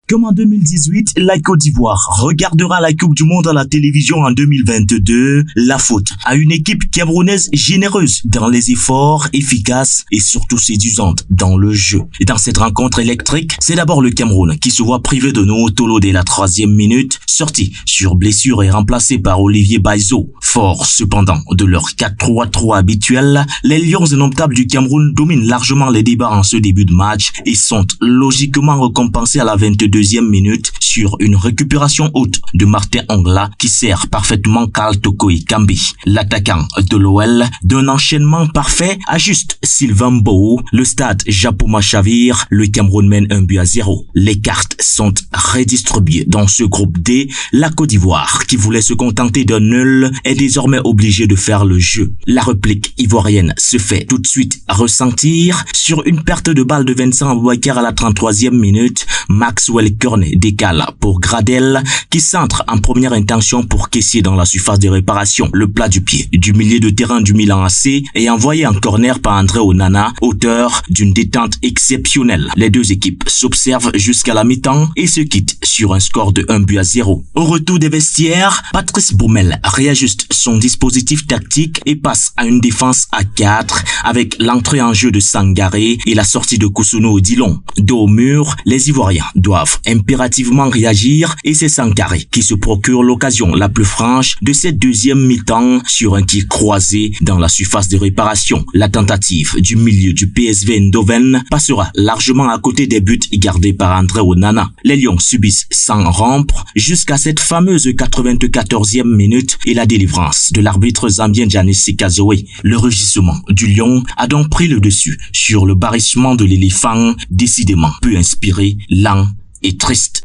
Comme en 2018, la Côte d'Ivoire regardera la Coupe du Monde à la télévision en 2022. La faute à une équipe camerounaise généreuse dans les efforts, efficace et surtout séduisante dans le jeu. Et dans cette rencontre électrique, c'est d'abord le Cameroun qui se voit privé de Noho Tolo dès la 3e minute, sorti sur blessure et remplacé par Olivier Baizo. Fort cependant de leur 4-3-3 habituel, les Lions indomptables du Cameroun dominent largement les débats en ce début de match et sont logiquement récompensés à la 22e minute sur une récupération haute de Martin Ongla qui sert parfaitement Karl Toko Ekambi. L'attaquant de l'OL d'un enchaînement parfait ajuste Sylvain Mboho. Le stade Japoma chavire, le Cameroun mène 1-0. Les cartes sont redistribuées dans ce groupe D. La Côte d'Ivoire, qui voulait se contenter d'un nul, est désormais obligée de faire le jeu. La réplique ivoirienne se fait tout de suite ressentir sur une perte de balle de Vincent Aboubakar à la 33e minute. Maxwell Cornet décale pour Gradel qui centre en première intention pour Kessié dans la surface de réparation. Le plat du pied du milieu de terrain du Milan AC est envoyé en corner par André Onana, auteur d'une détente exceptionnelle. Les deux équipes s'observent jusqu'à la mi-temps et se quittent sur un score de 1-0. Au retour des vestiaires, Patrice Baumel réajuste son dispositif tactique et passe à une défense à 4 avec l'entrée en jeu de Sangaré et la sortie de Kousounou Odilon. Dos au mur, les Ivoiriens doivent impérativement réagir et c'est Sangaré qui se procure l'occasion la plus franche de cette deuxième mi-temps sur un tir croisé dans la surface de réparation. La tentative du milieu du PSV Eindhoven passera largement à côté des buts gardés par André Onana. Les Lions subissent sans rompre jusqu'à cette fameuse 94e minute et la délivrance de l'arbitre zambien Giannis Sikazoé. Le rugissement du Lion a donc pris le dessus sur le barrissement de l'éléphant, décidément peu inspiré, lent et triste.